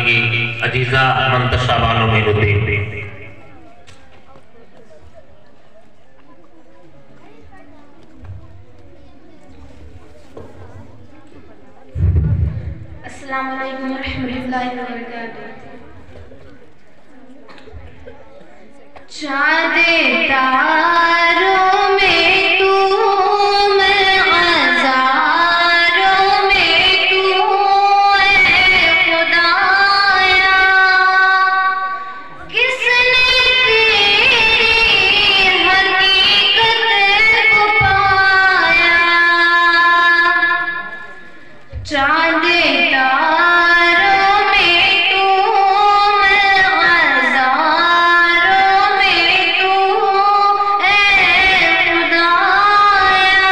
की अजीजा मंतशा बानो मेनुद्दीन। अस्सलाम वालेकुम रहमतुल्लाहि व बरकातुहू। चाँदे तारों में तू, मैं हज़ारों में तू, ऐ खुदाया किसने तेरी हकीकत को पाया। चाँदे तारों में तू, मैं हज़ारों में तू, ऐ खुदाया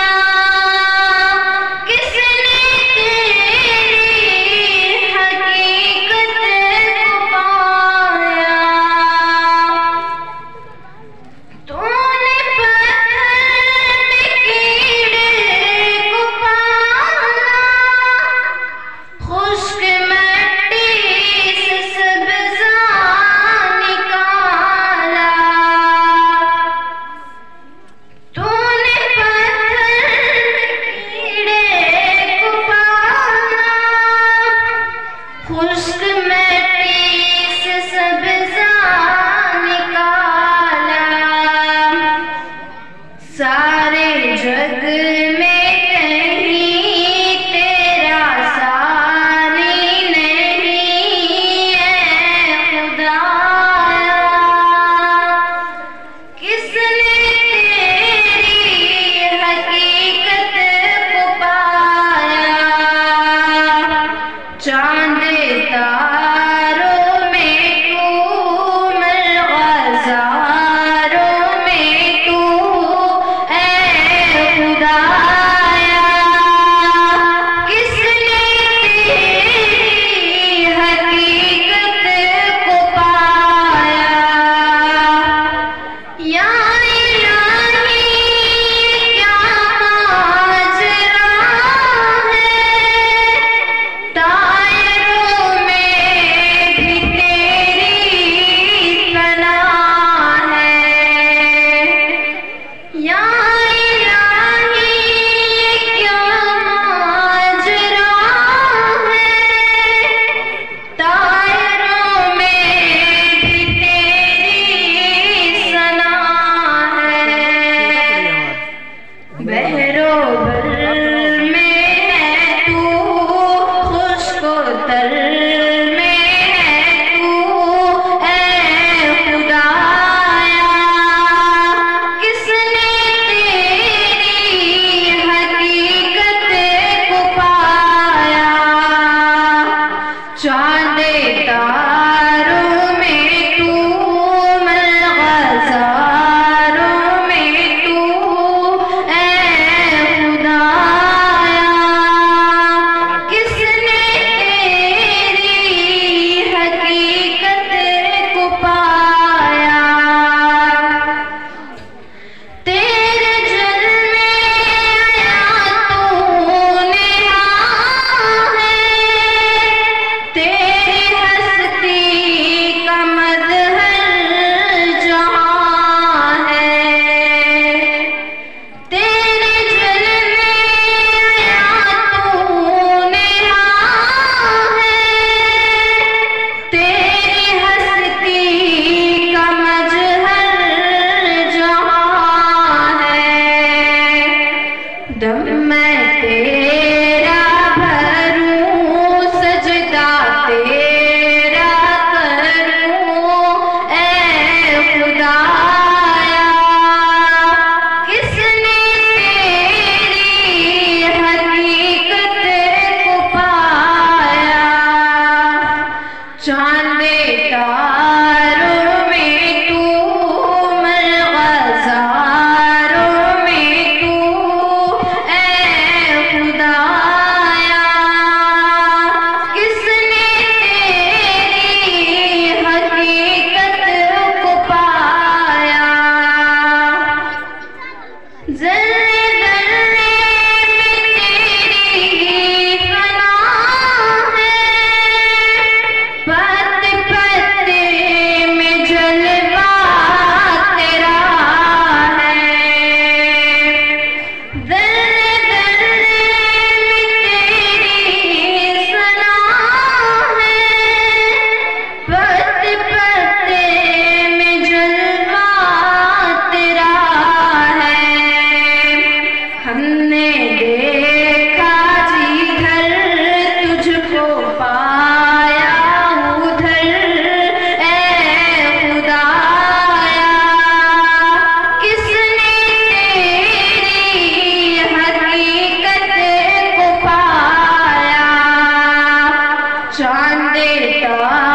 किसने तेरी हकीकत को पाया। तूने पत्थर में कीड़े को पाला, खुश्क मिट्टी से सब्ज़ा निकाला। तूने पत्थर में कीड़े को पाला, खुश्क मिट्टी से सब्ज़ा निकाला। सारे जग में कहीं तेरा सानी नहीं है खुदाया। किसने तेरी हकीकत को पाया। चाँदे तारों में तू, मैं हज़ारों में तू, ऐ खुदाया किसने तेरी हकीकत को पाया। या इलाही क्या माजरा है, तायरों में भी तेरी सना है। या इलाही क्या माजरा है, तायरों में भी तेरी सना है। बहरो भर में है तू, खुश्को तर में है तू, ऐ खुदाया किसने तेरी हकीकत को पाया। चाँदे तारों में तू, मैं हज़ारों में तू, ऐ खुदाया किसने तेरी हकीकत को पाया। तेरे जलवे आया तूने है, तेरे चांद तारा